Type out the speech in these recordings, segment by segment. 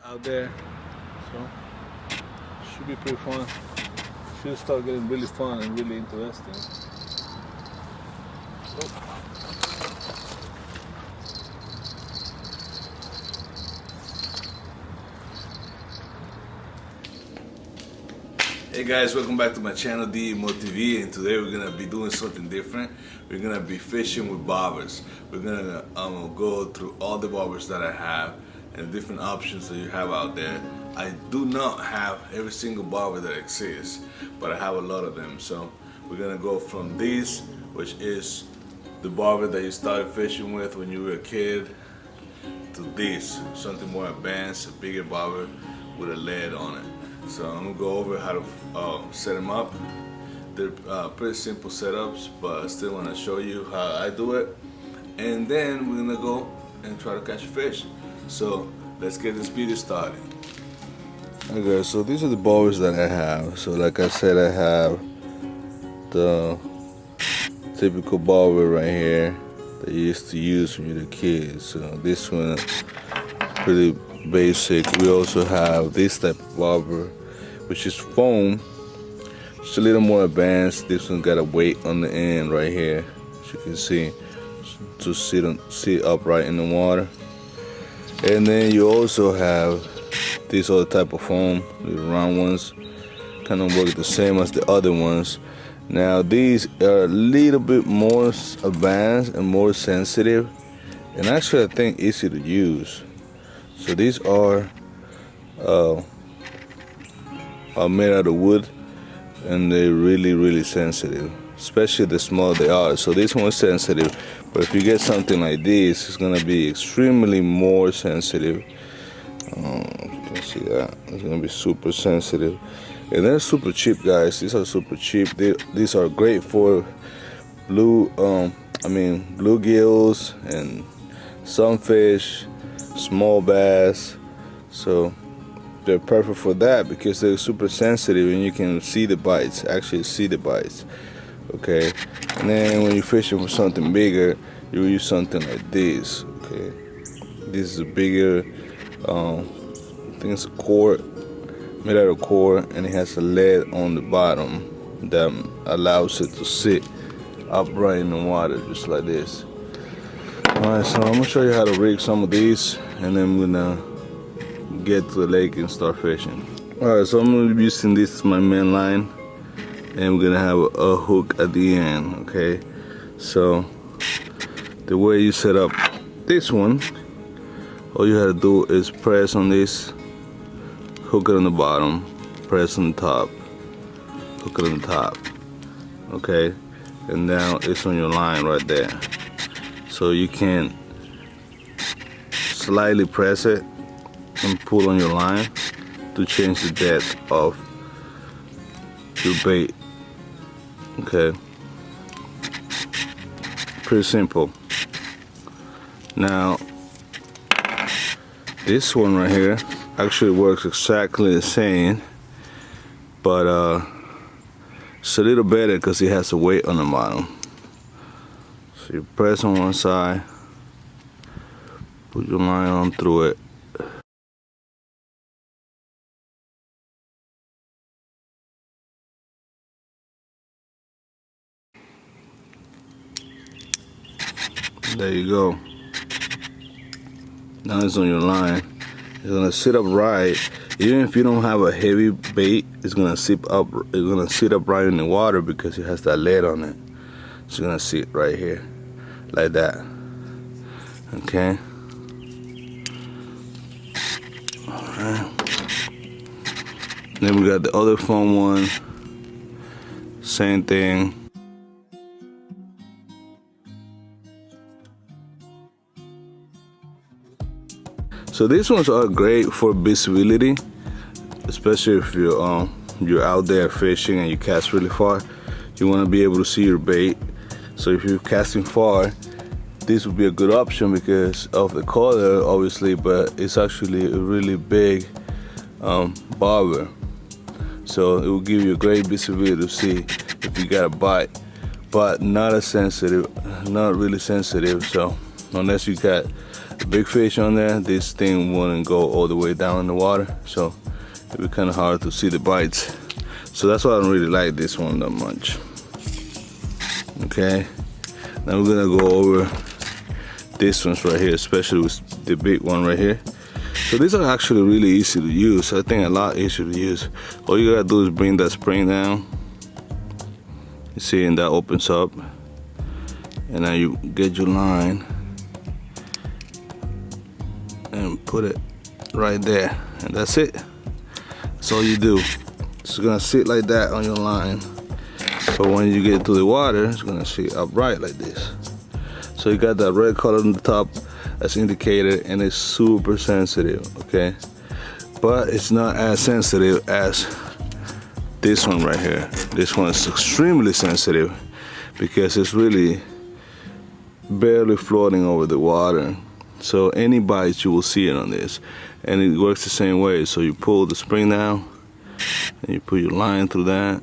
out there, so should be pretty fun. Should start getting really fun and really interesting. Hey guys, welcome back to my channel DMO TV, and today we're gonna be doing something different. We're gonna be fishing with bobbers. We're gonna go through all the bobbers that I have and different options that you have out there. I do not have every single bobber that exists, but I have a lot of them. So we're gonna go from this, which is the bobber that you started fishing with when you were a kid, to this, something more advanced, a bigger bobber with a lead on it. So I'm gonna go over how to set them up. They're pretty simple setups, but I still wanna show you how I do it. And then we're gonna go and try to catch a fish. So let's get this video started. Okay, so these are the bobbers that I have. So like I said, I have the typical bobber right here that you used to use when you were a kid. So this one is pretty basic. We also have this type of bobber, which is foam. It's a little more advanced. This one got a weight on the end right here, as you can see, to sit upright in the water. And then you also have this other type of foam, the round ones, kind of work the same as the other ones. Now these are a little bit more advanced and more sensitive, and actually I think easy to use. So these are made out of wood, and they're really sensitive, especially the smaller they are. So this one's sensitive, but if you get something like this, it's gonna be extremely more sensitive. You can see that it's gonna be super sensitive, and they're super cheap, guys. These are super cheap. These are great for bluegills and sunfish, small bass. So they're perfect for that because they're super sensitive and you can see the bites, actually see the bites. Okay, and then when you're fishing for something bigger, you will use something like this. Okay, this is a bigger, I think it's a cord, made out of cord, and it has a lead on the bottom that allows it to sit upright in the water just like this. Alright, so I'm gonna show you how to rig some of these, and then I'm gonna get to the lake and start fishing. Alright, so I'm gonna be using this as my main line, and we're gonna have a hook at the end. Okay, so the way you set up this one, all you have to do is press on this, hook it on the bottom, press on the top, hook it on the top. Okay, and now it's on your line right there. So you can slightly press it and pull on your line to change the depth of your bait. Okay, pretty simple. Now this one right here actually works exactly the same, but it's a little better because it has a weight on the bottom. So you press on one side, put your line on through it. There you go. Now it's on your line. It's gonna sit upright. Even if you don't have a heavy bait, it's gonna sit up. It's gonna sit upright in the water because it has that lead on it. It's gonna sit right here, like that. Okay. Alright. Then we got the other foam one. Same thing. So these ones are great for visibility, especially if you're out there fishing and you cast really far. You want to be able to see your bait. So if you're casting far, this would be a good option because of the color, obviously, but it's actually a really big bobber. So it will give you a great visibility to see if you got a bite, but not as sensitive, not really sensitive. So unless you got big fish on there, this thing wouldn't go all the way down in the water, so it'd be kind of hard to see the bites. So that's why I don't really like this one that much. Okay, now we're gonna go over this ones right here, especially with the big one right here. So these are actually really easy to use. I think a lot easier to use. All you gotta do is bring that spring down. You see, and that opens up. And now you get your line and put it right there, and that's it. That's all you do. It's gonna sit like that on your line. So when you get to the water, it's gonna sit upright like this. So you got that red color on the top as indicated, and it's super sensitive, okay? But it's not as sensitive as this one right here. This one is extremely sensitive because it's really barely floating over the water. So any bites, you will see it on this. And it works the same way. So you pull the spring down and you put your line through that,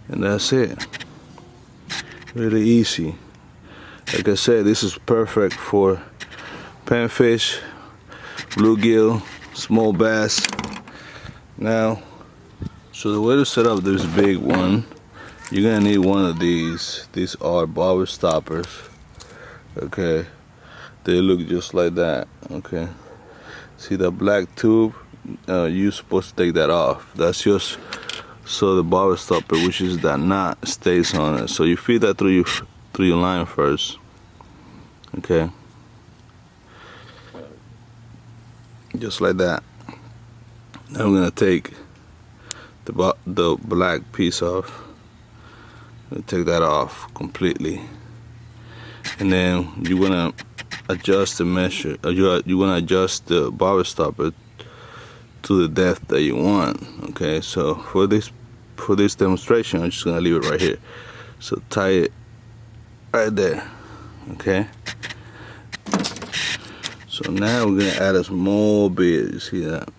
and that's it. Really easy. Like I said, this is perfect for panfish, bluegill, small bass. Now, so the way to set up this big one, you're gonna need one of these. These are bobber stoppers. Okay, they look just like that. Okay, see the black tube? You're supposed to take that off. That's just so the bobber stopper, which is that knot, stays on it. So you feed that through your line first. Okay, just like that. Now we're gonna take the black piece off. Take that off completely, and then you wanna adjust the measure. You wanna adjust the bobber stopper to the depth that you want. Okay, so for this demonstration, I'm just gonna leave it right here. So tie it right there. Okay. So now we're gonna add a small bit. You see that?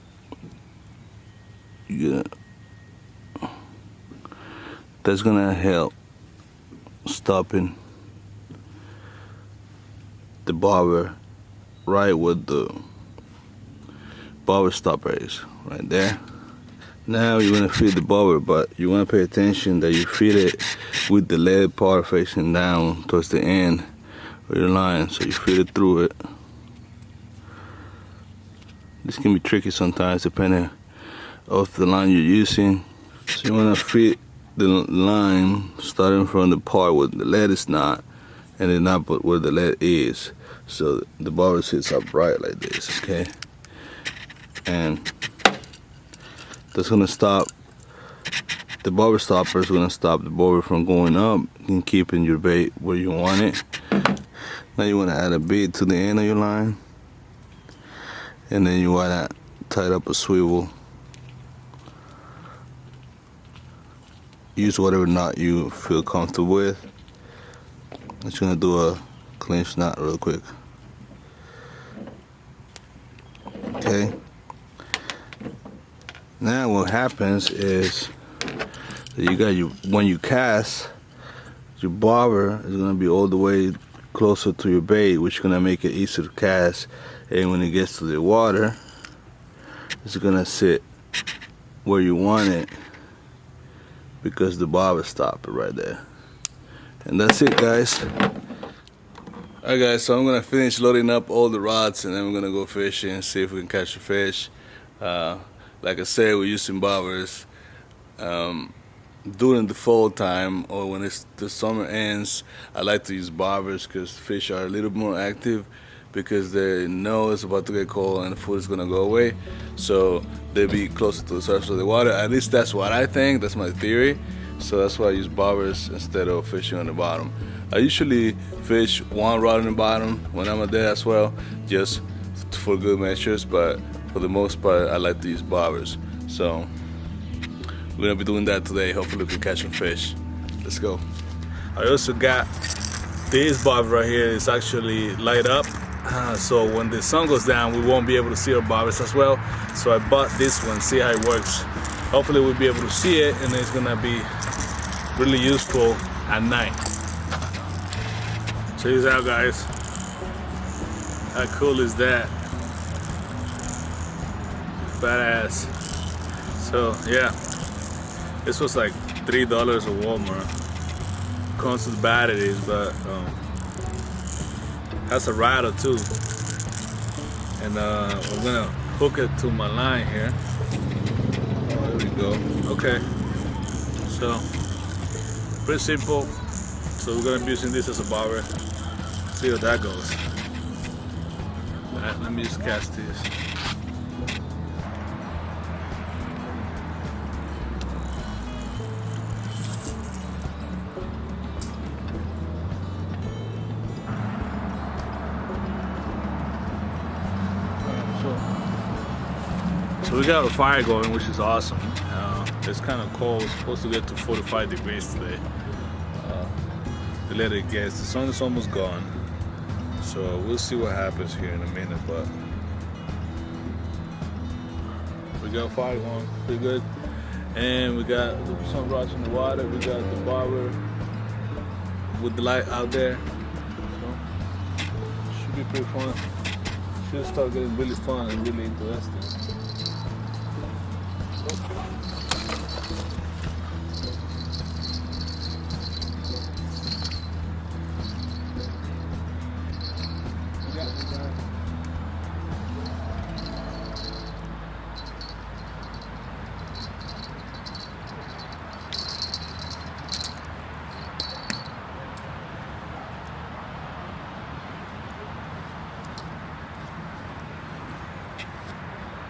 That's gonna help stopping the bobber right where the bobber stopper is, right there. Now you want to feed the bobber, but you want to pay attention that you feed it with the lead part facing down towards the end of your line, so you feed it through it. This can be tricky sometimes depending on the line you're using. So you want to feed the line starting from the part where the lead is not, and then not but where the lead is, so the bobber sits upright like this. Okay, and that's gonna stop the bobber stopper. Is gonna stop the bobber from going up and keeping your bait where you want it. Now you want to add a bead to the end of your line, and then you want to tie up a swivel. Use whatever knot you feel comfortable with. I'm just gonna do a clinch knot real quick. Okay. Now what happens is that you got when you cast, your bobber is gonna be all the way closer to your bait, which is gonna make it easier to cast. And when it gets to the water, it's gonna sit where you want it, because the bobber stopper right there. And that's it, guys. Alright guys, so I'm gonna finish loading up all the rods, and then we're gonna go fishing and see if we can catch a fish. Like I said, we're using bobbers. During the fall time, or when the summer ends, I like to use bobbers because fish are a little more active, because they know it's about to get cold and the food is gonna go away, so they'll be closer to the surface of the water. At least that's what I think, that's my theory. So that's why I use bobbers instead of fishing on the bottom. I usually fish one rod on the bottom when I'm there as well, just for good measures, but for the most part I like to use bobbers. So we're gonna be doing that today. Hopefully we can catch some fish. Let's go. I also got this bobber right here. It's actually light up, so when the sun goes down we won't be able to see our bobbers as well. So I bought this one, see how it works. Hopefully we'll be able to see it, and it's gonna be really useful at night. Check this out, guys. How cool is that? Badass. So yeah, this was like $3 at Walmart. Comes with batteries, but has a rider too. And I'm gonna hook it to my line here. Oh, there we go. Okay. So pretty simple. So we're gonna be using this as a bobber. See how that goes. Alright, let me just cast this. So we got a fire going, which is awesome. It's kind of cold. It's supposed to get to 45 degrees today. The later it gets, the sun is almost gone. So we'll see what happens here in a minute, but we got fire going pretty good. And we got the sun in the water. We got the bobber with the light out there. So should be pretty fun. Should start getting really fun and really interesting.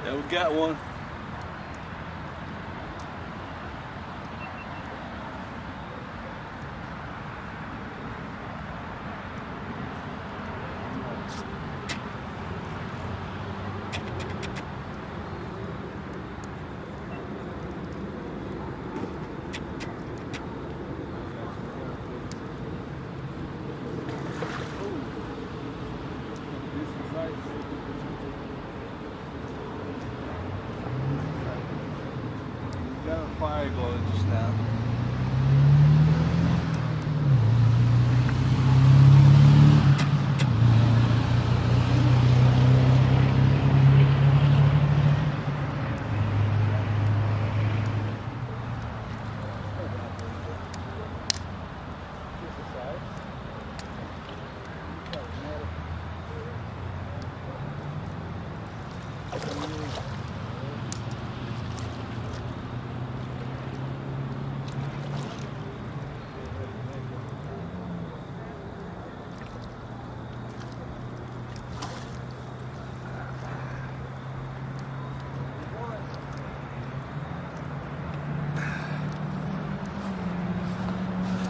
Yeah, we got one. Got a fire going just now.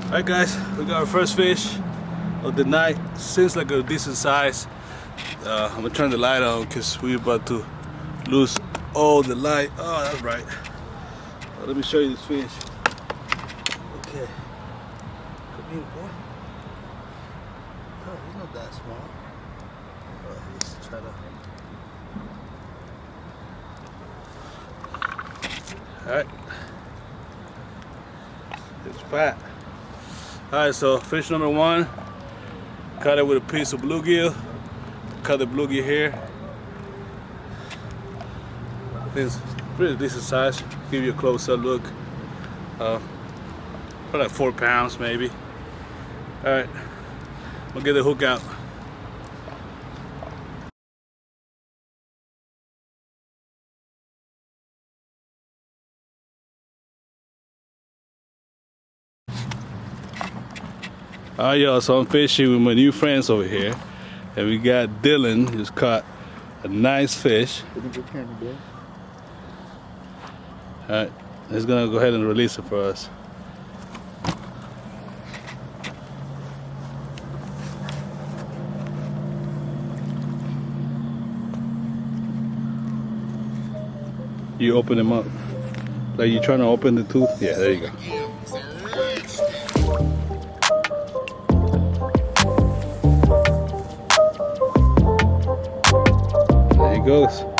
Alright guys, we got our first fish of the night. Seems like a decent size. I'm gonna turn the light on because we're about to lose all the light. Oh, that's right. Let me show you this fish. Okay. Come here, boy. Oh, he's not that small. Let's try to. Alright. It's fat. Alright, so fish number one. Caught it with a piece of bluegill. Cut the bluegill here. I think it's pretty decent size. Give you a close-up look. Probably like 4 pounds maybe. Alright, we'll get the hook out. Alright y'all, so I'm fishing with my new friends over here. And we got Dylan, who's caught a nice fish. Alright, he's gonna go ahead and release it for us. You open him up. Like you trying to open the tooth? Yeah, there you go. There he goes.